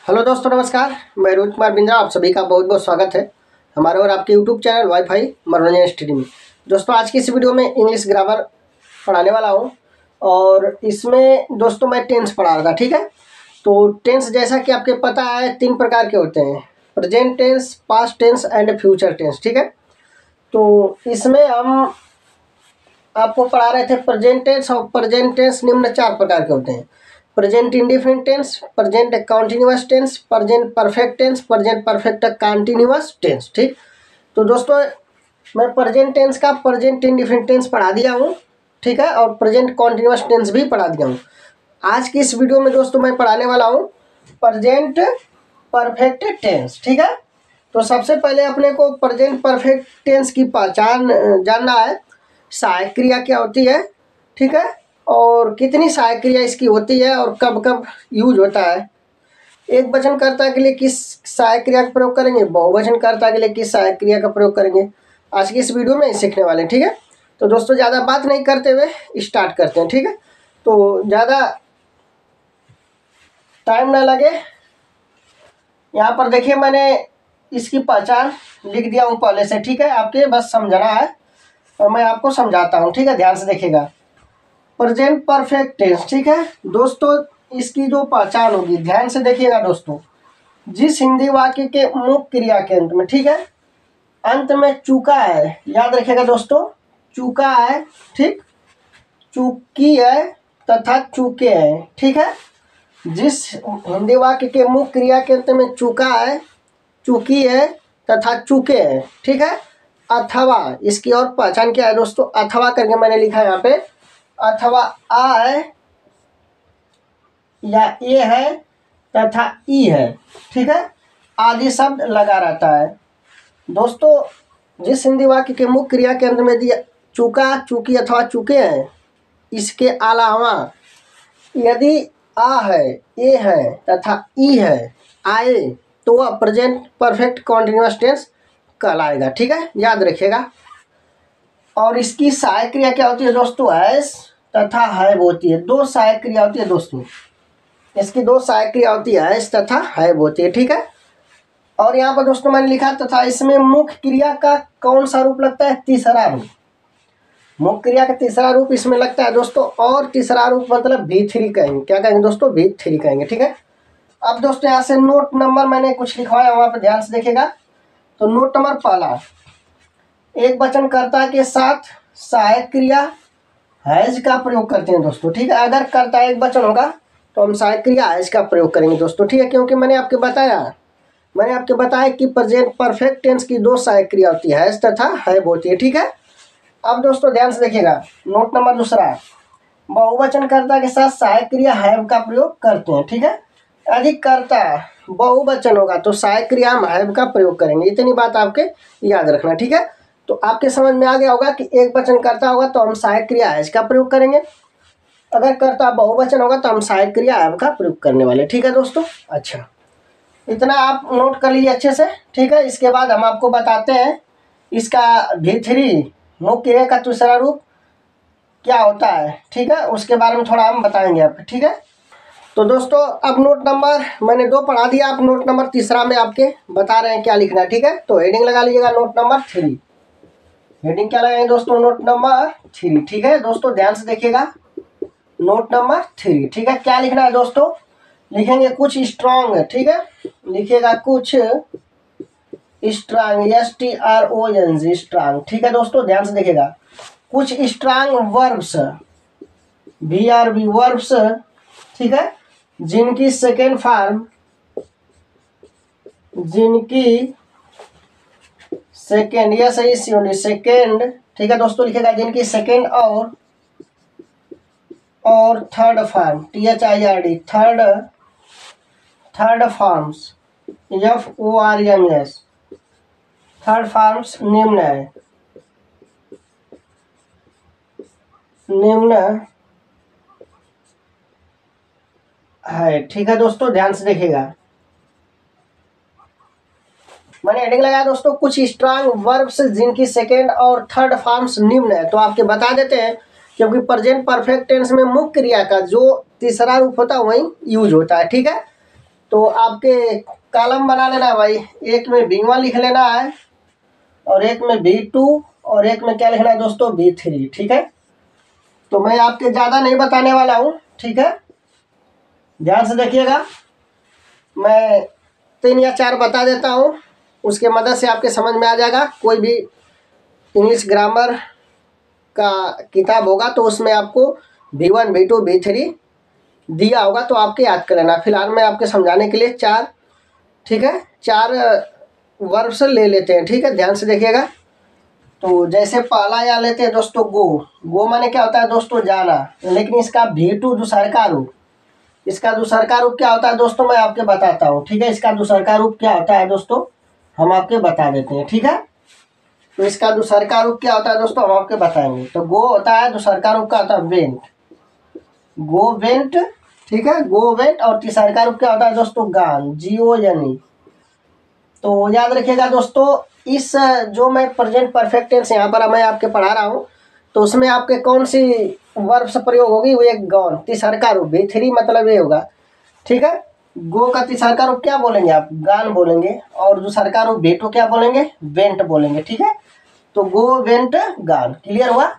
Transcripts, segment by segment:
Hello दोस्तों, नमस्कार। मैं रोहित कुमार बिंद्रा, आप सभी का बहुत बहुत स्वागत है हमारे और आपके यूट्यूब चैनल वाईफाई मनोरंजन स्टडी में। दोस्तों, आज की इस वीडियो में इंग्लिश ग्रामर पढ़ाने वाला हूं और इसमें दोस्तों मैं टेंस पढ़ा रहा था। ठीक है, तो टेंस जैसा कि आपके पता है 3 प्रकार के होते हैं, present tense, past tense and future tense. ठीक है, तो इसमें हम आपको पढ़ा रहे थे प्रेजेंट टेंस, और प्रेजेंट टेंस निम्न 4 प्रकार के होते हैं: present indefinite tense, present continuous tense, present perfect tense, present perfect continuous tense. ठीक, तो दोस्तों मैं प्रेजेंट टेंस का प्रेजेंट इंडिफिनिट टेंस पढ़ा दिया हूँ। ठीक है, और प्रेजेंट कंटीन्यूअस टेंस भी पढ़ा दिया हूँ। आज की इस वीडियो में दोस्तों मैं पढ़ाने वाला हूँ प्रेजेंट परफेक्ट टेंस। ठीक है, तो सबसे पहले अपने को प्रेजेंट परफेक्ट टेंस की पहचान जानना है। सहायक क्रिया क्या होती है, ठीक है, और कितनी सहायक क्रिया इसकी होती है और कब कब यूज होता है। एक वचनकर्ता के लिए किस सहायक क्रिया का प्रयोग करेंगे, बहुवचनकर्ता के लिए किस सहायक क्रिया का प्रयोग करेंगे, आज की इस वीडियो में सीखने वाले हैं। ठीक है, तो दोस्तों ज़्यादा बात नहीं करते हुए स्टार्ट करते हैं। ठीक है, तो ज़्यादा टाइम ना लगे, यहाँ पर देखिए मैंने इसकी पहचान लिख दिया हूँ पहले से। ठीक है, आपके बस समझना है और मैं आपको समझाता हूँ। ठीक है, ध्यान से देखिएगा। प्रेजेंट परफेक्ट टेंस, ठीक है दोस्तों, इसकी जो पहचान होगी ध्यान से देखिएगा दोस्तों। जिस हिंदी वाक्य के मुख्य क्रिया के अंत में, ठीक है, अंत में चूका है, याद रखिएगा दोस्तों, चूका है, ठीक, चूकी है तथा चूके हैं। ठीक है, जिस हिंदी वाक्य के मुख्य क्रिया के अंत में चूका है, चूकी है तथा चूके हैं, ठीक है, अथवा, इसकी और पहचान क्या है दोस्तों, अथवा करके मैंने लिखा है यहाँ पे, अथवा आ है या ए है तथा ई है, ठीक है, आदि शब्द लगा रहता है। दोस्तों, जिस हिंदी वाक्य के मुख्य क्रिया के अंत में दिया चूका, चूकी अथवा चूके हैं, इसके अलावा यदि आ है, ए है तथा ई है, आए, तो वह प्रेजेंट परफेक्ट कॉन्टिन्यूअस टेंस कहलाएगा। ठीक है, याद रखिएगा। और इसकी सहायक क्रिया क्या होती है दोस्तों, हैज तथा हैव होती है। 2 सहायक क्रिया होती है दोस्तों, इसकी 2 सहायक क्रिया होती है, हैज तथा हैव होती है। ठीक है, और यहाँ पर दोस्तों मैंने लिखा तथा इसमें मुख्य क्रिया का कौन सा रूप लगता है, तीसरा रूप। मुख्य क्रिया का तीसरा रूप इसमें लगता है दोस्तों, और तीसरा रूप मतलब V3 कहेंगे। क्या कहेंगे दोस्तों, V3 कहेंगे। ठीक है, अब दोस्तों यहाँ से नोट नंबर मैंने कुछ लिखवाया, वहाँ पर ध्यान से देखिएगा। तो नोट नंबर पहला, एक वचनकर्ता के साथ सहायक क्रिया हैज का प्रयोग करते हैं दोस्तों। ठीक है, अगर कर्ता एक वचन होगा तो हम सहायक क्रिया हैज का प्रयोग करेंगे दोस्तों। ठीक है, क्योंकि मैंने आपके बताया कि प्रेजेंट परफेक्ट टेंस की 2 सहायक क्रिया होती है, हैज तथा हैव होती है। ठीक है, अब दोस्तों ध्यान से देखिएगा, नोट नंबर दूसरा, बहुवचनकर्ता के साथ सहायक क्रिया हैव का प्रयोग करते हैं। ठीक है, यदि कर्ता बहुवचन होगा तो सहायक क्रिया हम हैव का प्रयोग करेंगे। इतनी बात आपके याद रखना। ठीक है, तो आपके समझ में आ गया होगा कि एक वचन कर्ता होगा तो हम सहायक क्रिया हैज का प्रयोग करेंगे, अगर कर्ता बहुवचन होगा तो हम सहायक क्रिया हैव का प्रयोग करने वाले। ठीक है दोस्तों, अच्छा, इतना आप नोट कर लीजिए अच्छे से। ठीक है, इसके बाद हम आपको बताते हैं इसका V3 मुख्य क्रिया का दूसरा रूप क्या होता है। ठीक है, उसके बारे में थोड़ा हम बताएंगे आपको। ठीक है, तो दोस्तों अब नोट नंबर मैंने 2 पढ़ा दिया, आप नोट नंबर तीसरा में आपके बता रहे हैं क्या लिखना है। ठीक है, तो हेडिंग लगा लीजिएगा नोट नंबर 3। हेडिंग क्या लगाएंगे दोस्तों, नोट नंबर 3। ठीक है दोस्तों, ध्यान से देखिएगा, नोट नंबर 3। ठीक है, क्या लिखना है दोस्तों, लिखेंगे कुछ स्ट्रॉन्ग। ठीक है, लिखिएगा कुछ स्ट्रॉन्ग, STRONG, स्ट्रॉन्ग। ठीक है दोस्तों, ध्यान से देखिएगा, कुछ स्ट्रॉन्ग वर्ब्स, VRB वर्ब्स, ठीक है, जिनकी सेकेंड फॉर्म, जिनकी सेकेंड, या सही सेकेंड, ठीक है दोस्तों, लिखेगा जिनकी सेकेंड और third form, THIRD, third forms, FORMS, third forms निम्न है। ठीक है दोस्तों, ध्यान से देखिएगा, मैंने हेडिंग लगाया दोस्तों, कुछ स्ट्रॉन्ग वर्ब्स जिनकी सेकेंड और थर्ड फॉर्म्स निम्न है। तो आपके बता देते हैं, क्योंकि प्रेजेंट परफेक्ट टेंस में मुख्य क्रिया का जो तीसरा रूप होता है वही यूज होता है। ठीक है, तो आपके कॉलम बना लेना है भाई, एक में B1 लिख लेना है और एक में B2 और एक में क्या लिखना है दोस्तों, B3। ठीक है, तो मैं आपके ज़्यादा नहीं बताने वाला हूँ। ठीक है, ध्यान से देखिएगा, मैं 3 या 4 बता देता हूँ, उसके मदद से आपके समझ में आ जाएगा। कोई भी इंग्लिश ग्रामर का किताब होगा तो उसमें आपको B1 B2 B3 दिया होगा, तो आपके याद कर लेना। फिलहाल मैं आपके समझाने के लिए 4, ठीक है, 4 वर्ब्स ले लेते हैं। ठीक है, ध्यान से देखिएगा। तो जैसे पहला यहाँ लेते हैं दोस्तों, गो माने क्या होता है दोस्तों, जाना। लेकिन इसका V2 दूसरका रूप, इसका दूसरका रूप क्या होता है दोस्तों, मैं आपके बताता हूँ। ठीक है, इसका दूसरका रूप क्या होता है दोस्तों, हम आपके बता देते हैं। ठीक है, तो इसका दूसरका रूप क्या होता है दोस्तों, हम आपके बताएंगे। तो गो होता है, दूसरका रूप का होता है वेंट, गो वेंट। ठीक है, गो वेंट। और तीसरका रूप क्या होता है दोस्तों, गान, GONE। तो याद रखिएगा दोस्तों, इस जो मैं प्रेजेंट परफेक्ट टेंस यहाँ पर मैं आपके पढ़ा रहा हूँ, तो उसमें आपके कौन सी वर्ब से प्रयोग होगी, वो एक गॉन, तीसरका रूप B3 मतलब ये होगा। ठीक है, गो का तीसरका रूप क्या बोलेंगे आप, गान बोलेंगे, और दूसरका रूप B2 क्या बोलेंगे, वेंट बोलेंगे। ठीक है, तो गो वेंट गान, क्लियर हुआ।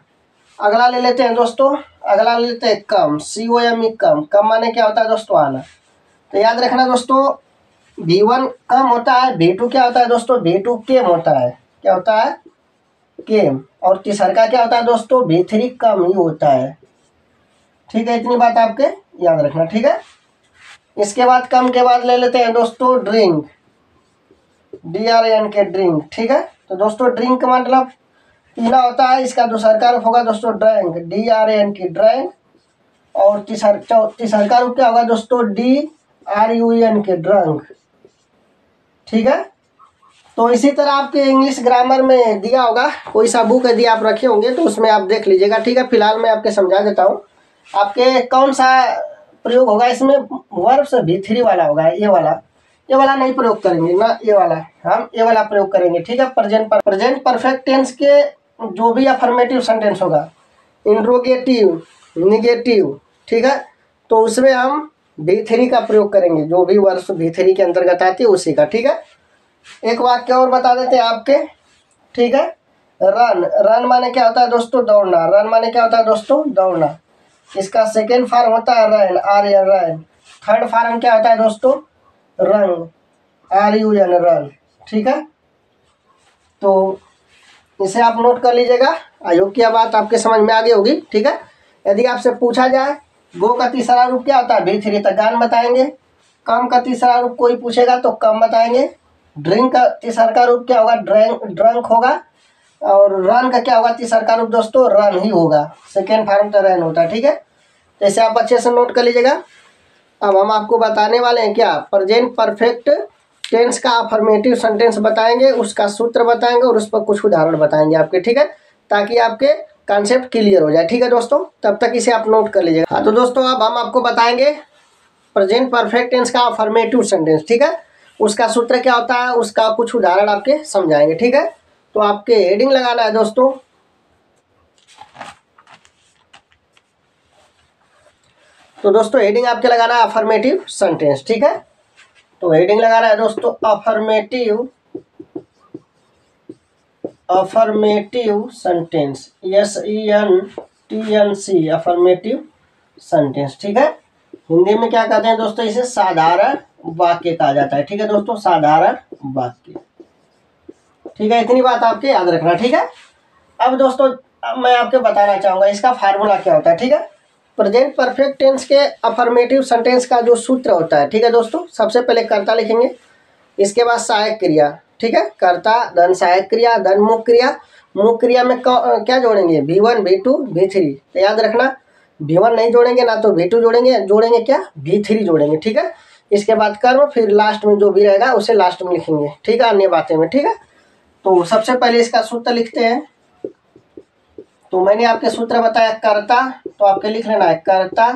अगला ले लेते हैं दोस्तों, अगला ले लेते हैं कम, COME, कम। कम माने क्या होता है दोस्तों, आना। तो याद रखना दोस्तों, B1 कम होता है, B2 क्या होता है दोस्तों, B2 केम होता है। क्या होता है, केम। और तीसरका क्या होता है दोस्तों, B3 कम ही होता है। ठीक है, इतनी बात आपके याद रखना। ठीक है, इसके बाद कम के बाद ले लेते हैं दोस्तों ड्रिंक, DRINK, ड्रिंक। ठीक है, तो दोस्तों ड्रिंक का मतलब पीना होता है, इसका दूसरका रूप होगा दोस्तों ड्रैंक, DRANK, ड्रैंक। और तीसरका रूप क्या होगा दोस्तों, DRUNK, ड्रंक। ठीक है, तो इसी तरह आपके इंग्लिश ग्रामर में दिया होगा, कोई सा बुक यदि आप रखे होंगे तो उसमें आप देख लीजिएगा। ठीक है, फिलहाल मैं आपके समझा देता हूँ। आपके कौन सा प्रयोग होगा इसमें, वर्ब से B3 वाला होगा, ये वाला नहीं प्रयोग करेंगे ना, ये वाला, हम ये वाला प्रयोग करेंगे। ठीक है, प्रेजेंट परफेक्ट टेंस के जो भी अफर्मेटिव सेंटेंस होगा, इंट्रोगेटिव, निगेटिव, ठीक है, तो उसमें हम B3 का प्रयोग करेंगे, जो भी वर्ब B3 के अंतर्गत आती है उसी का। ठीक है, एक वाक्य और बता देते हैं आपके। ठीक है, रन माने क्या होता है दोस्तों, दौड़ना। रन माने क्या होता है दोस्तों, दौड़ना। इसका सेकेंड फॉर्म होता है रन, RN। थर्ड फॉर्म क्या होता है दोस्तों, रन, RUN, रन। ठीक है, तो इसे आप नोट कर लीजिएगा। आई होप कि यह बात आपके समझ में आ गई होगी। ठीक है, यदि आपसे पूछा जाए गो का तीसरा रूप क्या होता है, B3, तो गान बताएंगे। कम का तीसरा रूप कोई पूछेगा तो कम बताएंगे। ड्रिंक का तीसरा रूप क्या होगा, ड्रंक होगा। और रन का क्या होगा तीसरा रूप दोस्तों, रन ही होगा। सेकेंड फॉर्म तो रन होता है। ठीक है, तो इसे आप अच्छे से नोट कर लीजिएगा। अब हम आपको बताने वाले हैं क्या, प्रेजेंट परफेक्ट टेंस का अफर्मेटिव सेंटेंस बताएंगे, उसका सूत्र बताएंगे और उस पर कुछ उदाहरण बताएंगे आपके। ठीक है, ताकि आपके कॉन्सेप्ट क्लियर हो जाए। ठीक है दोस्तों, तब तक इसे आप नोट कर लीजिएगा। हाँ, तो दोस्तों अब हम आपको बताएंगे प्रेजेंट परफेक्ट टेंस का अफर्मेटिव सेंटेंस। ठीक है, उसका सूत्र क्या होता है, उसका कुछ उदाहरण आपके समझाएंगे। ठीक है, तो आपके हेडिंग लगाना है दोस्तों, तो दोस्तों हेडिंग आपके लगाना है अफर्मेटिव सेंटेंस। ठीक है, तो हेडिंग लगाना है दोस्तों affirmative sentence, SENTENC, affirmative sentence. ठीक है, हिंदी में क्या कहते हैं दोस्तों, इसे साधारण वाक्य कहा जाता है। ठीक है दोस्तों, साधारण वाक्य। ठीक है, इतनी बात आपके याद रखना। ठीक है, अब दोस्तों मैं आपको बताना चाहूंगा इसका फार्मूला क्या होता है। ठीक है, प्रेजेंट परफेक्ट टेंस के अफर्मेटिव सेंटेंस का जो सूत्र होता है। ठीक है दोस्तों, सबसे पहले कर्ता लिखेंगे, इसके बाद सहायक क्रिया। ठीक है, कर्ता धन सहायक क्रिया धन मुख्य क्रिया। मुख्य क्रिया में क्या जोड़ेंगे, B1 B2 B3। तो याद रखना, B1 नहीं जोड़ेंगे ना तो B2 जोड़ेंगे क्या, B3 जोड़ेंगे। ठीक है, इसके बाद कर्म, फिर लास्ट में जो भी रहेगा उसे लास्ट में लिखेंगे। ठीक है, अन्य बातें में। ठीक है, तो सबसे पहले इसका सूत्र लिखते हैं। तो मैंने आपके सूत्र बताया कर्ता, तो आपके लिख लेना है कर्ता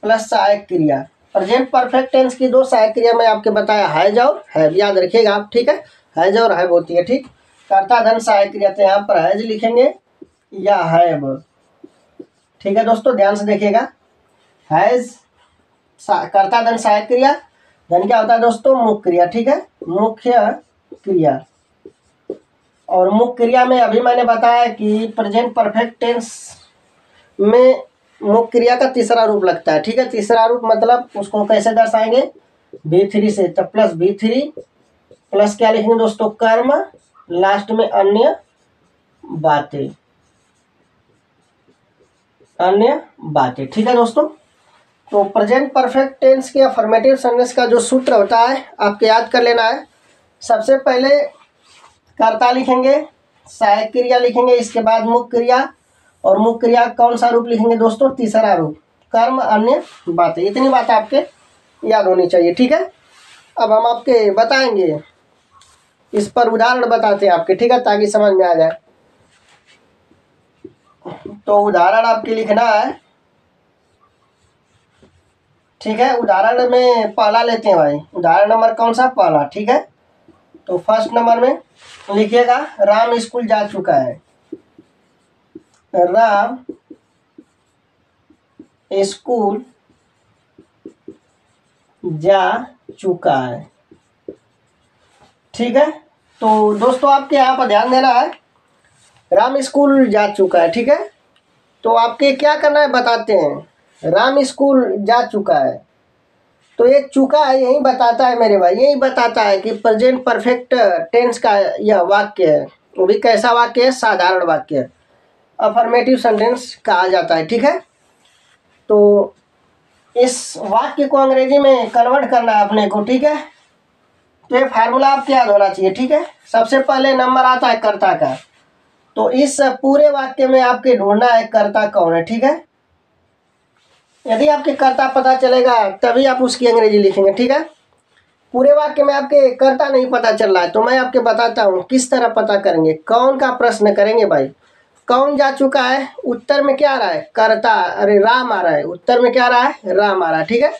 प्लस सहायक क्रिया। प्रेजेंट परफेक्ट टेंस की 2 सहायक क्रिया में आपके बताया हैज और हैव, याद रखिएगा आप। ठीक है, हैज और हैव होती है। ठीक, कर्ता धन सहायक क्रिया, तो यहाँ पर हैज लिखेंगे या हैव। ठीक है दोस्तों, ध्यान से देखिएगा, हैज कर्ता धन सहायक क्रिया, देन क्या होता है दोस्तों, मुख्य क्रिया। ठीक है, मुख्य क्रिया। और मुख्य क्रिया में अभी मैंने बताया कि प्रेजेंट परफेक्ट टेंस में मुख्य क्रिया का तीसरा रूप लगता है। ठीक है, तीसरा रूप मतलब उसको कैसे दर्शाएंगे, B3 से। तो प्लस B3 प्लस क्या लिखेंगे दोस्तों, कर्म, लास्ट में अन्य बातें, अन्य बातें। ठीक है दोस्तों, तो प्रेजेंट परफेक्ट टेंस के अफर्मेटिव सेंटेंस का जो सूत्र होता है आपको याद कर लेना है। सबसे पहले कर्ता लिखेंगे, सहायक क्रिया लिखेंगे, इसके बाद मुख्य क्रिया, और मुख्य क्रिया कौन सा रूप लिखेंगे दोस्तों, तीसरा रूप, कर्म, अन्य बातें। इतनी बात आपके याद होनी चाहिए। ठीक है, अब हम आपके बताएंगे, इस पर उदाहरण बताते हैं आपके। ठीक है, ताकि समझ में आ जाए। तो उदाहरण आपके लिखना है। ठीक है, उदाहरण में पहला लेते हैं भाई, उदाहरण नंबर कौन सा, पहला। ठीक है, तो फर्स्ट नंबर में लिखिएगा, राम स्कूल जा चुका है। राम स्कूल जा चुका है। ठीक है, तो दोस्तों आपके यहाँ पर ध्यान देना है, राम स्कूल जा चुका है। ठीक है, तो आपके क्या करना है बताते हैं। राम स्कूल जा चुका है, तो ये चुका है यही बताता है मेरे भाई, यही बताता है कि प्रेजेंट परफेक्ट टेंस का यह वाक्य है। वो भी कैसा वाक्य है, साधारण वाक्य है, अफर्मेटिव सेंटेंस कहा जाता है। ठीक है, तो इस वाक्य को अंग्रेजी में कन्वर्ट करना है अपने को। ठीक है, तो ये फार्मूला आपको याद होना चाहिए। ठीक है, सबसे पहले नंबर आता है कर्ता का, तो इस पूरे वाक्य में आपके ढूंढना है कर्ता कौन है। ठीक है, यदि आपके कर्ता पता चलेगा तभी आप उसकी अंग्रेजी लिखेंगे। ठीक है, पूरे वाक्य में आपके कर्ता नहीं पता चल रहा है तो मैं आपके बताता हूँ किस तरह पता करेंगे। कौन का प्रश्न करेंगे भाई, कौन जा चुका है, उत्तर में क्या आ रहा है, कर्ता, अरे राम आ रहा है, उत्तर में क्या आ रहा है, राम आ रहा है। ठीक है,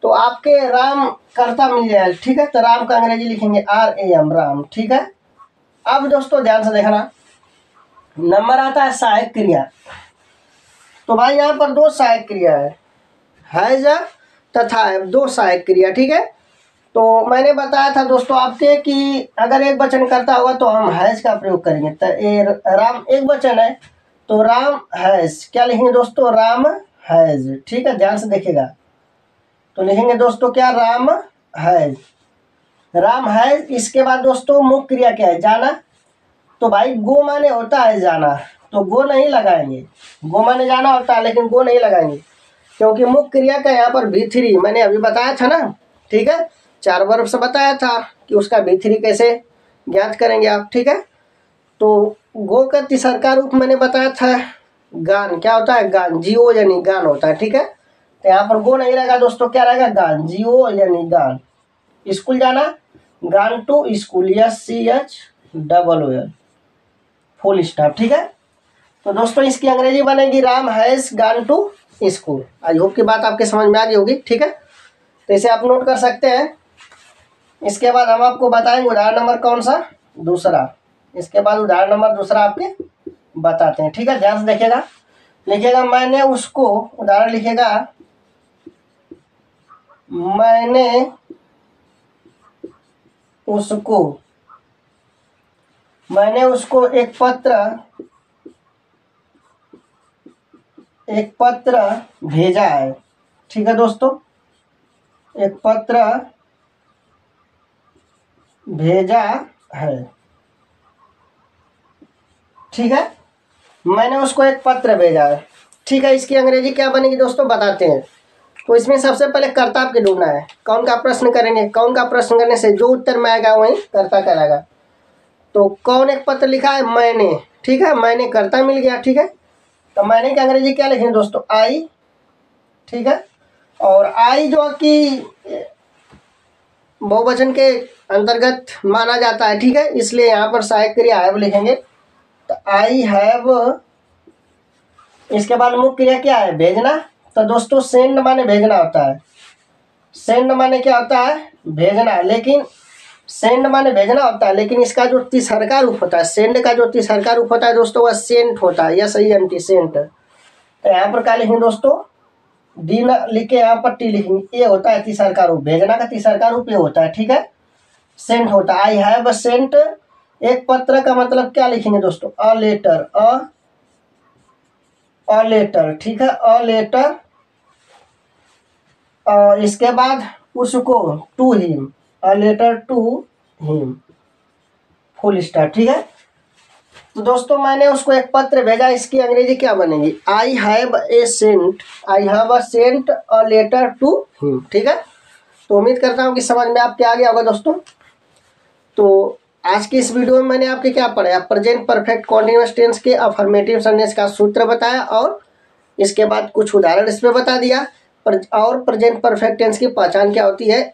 तो आपके राम कर्ता मिल जाए। ठीक है, तो राम का अंग्रेजी लिखेंगे RAM, राम। ठीक है, अब दोस्तों ध्यान से देखना, नंबर आता है सहायक क्रिया। तो भाई यहाँ पर दो सहायक क्रिया है जा तथा दो सहायक क्रिया। ठीक है, तो मैंने बताया था दोस्तों आपके कि अगर एक वचन करता होगा तो हम हैज का प्रयोग करेंगे। तो ये राम एक वचन है, तो राम हैज क्या लिखेंगे दोस्तों, राम हैज। ठीक है, ध्यान से देखिएगा, तो लिखेंगे दोस्तों क्या, राम हैज, राम हैज। इसके बाद दोस्तों मुख्य क्रिया क्या है, जाना। तो भाई गो माने होता है जाना, तो गो नहीं लगाएंगे, गो माने जाना होता है लेकिन गो नहीं लगाएंगे, क्योंकि मुख्य क्रिया का यहाँ पर B3 मैंने अभी बताया था ना। ठीक है, 4 वर्ब से बताया था कि उसका B3 कैसे ज्ञात करेंगे आप। ठीक है, तो गो का तीसरा रूप मैंने बताया था गान, क्या होता है, गान, GO यानी गान होता है। ठीक है, तो यहाँ पर गो नहीं रहेगा दोस्तों, क्या रहेगा, गान, GO यानी गान। स्कूल जाना, gone to school, SCHOOL, full stop. ठीक है, तो दोस्तों इसकी अंग्रेजी बनेगी Ram has gone to school. I hope की बात आपके समझ में आ गई होगी। ठीक है, तो इसे आप नोट कर सकते हैं। इसके बाद हम आपको बताएंगे उदाहरण नंबर कौन सा, दूसरा। इसके बाद उदाहरण नंबर दूसरा आपके बताते हैं। ठीक है, ध्यान से देखिएगा, लिखिएगा मैंने उसको, उदाहरण लिखिएगा मैंने उसको, मैंने उसको एक पत्र भेजा है। ठीक है दोस्तों, एक पत्र भेजा है। ठीक है, मैंने उसको एक पत्र भेजा है। ठीक है, इसकी अंग्रेजी क्या बनेगी दोस्तों बताते हैं। तो इसमें सबसे पहले कर्ता आपके ढूंढना है, कौन का प्रश्न करेंगे, कौन का प्रश्न करने से जो उत्तर में आएगा वही कर्ता कहलाएगा। तो कौन एक पत्र लिखा है, मैंने। ठीक है, मैंने कर्ता मिल गया। ठीक है, तो मैंने की अंग्रेजी क्या लिखेंगे दोस्तों, आई। ठीक है, और आई जो कि बहुवचन के अंतर्गत माना जाता है। ठीक है, इसलिए यहाँ पर सहायक क्रिया हैव लिखेंगे, तो आई हैव। इसके बाद मुख्य क्रिया क्या है, भेजना। तो दोस्तों सेंड माने भेजना होता है, सेंड माने क्या होता है, भेजना। लेकिन सेंड माने भेजना होता है, लेकिन इसका जो तीसरा रूप होता है, सेंड का जो तीसरा रूप होता है दोस्तों वह सेंट होता है, SENT, सेंट। तो यहाँ पर क्या लिखेंगे दोस्तों, डी न लिख के यहाँ पर टी लिखेंगे। ए होता है तीसरा रूप, भेजना का तीसरा रूप ए होता है, ठीक है। सेंट होता है, आई हैव सेंट, एक पत्र का मतलब क्या लिखेंगे दोस्तों, अ लेटर, अ लेटर, ठीक है, अ लेटर। इसके बाद उसको, to him, a letter to him, full stop, ठीक है। तो दोस्तों मैंने उसको एक पत्र भेजा, इसकी अंग्रेजी क्या बनेगी, I have a sent, I have a sent a letter to him, ठीक है। तो उम्मीद करता हूँ कि समझ में आपके आ गया होगा दोस्तों। तो आज की इस वीडियो में मैंने आपके क्या पढ़ाया, प्रेजेंट परफेक्ट कॉन्टिन्यूअस टेंस के अफर्मेटिव सेंटेंस का सूत्र बताया और इसके बाद कुछ उदाहरण इसमें बता दिया, और प्रेजेंट परफेक्ट टेंस की पहचान क्या होती है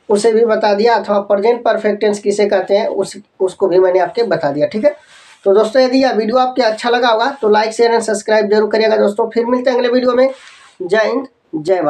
उसे भी बता दिया, अथवा प्रेजेंट परफेक्ट टेंस किसे कहते हैं उसको भी मैंने आपके बता दिया, ठीक है। तो दोस्तों यदि यह वीडियो आपको अच्छा लगा होगा तो लाइक शेयर एंड सब्सक्राइब जरूर करिएगा दोस्तों। फिर मिलते हैं अगले वीडियो में। जय हिंद, जय भारत।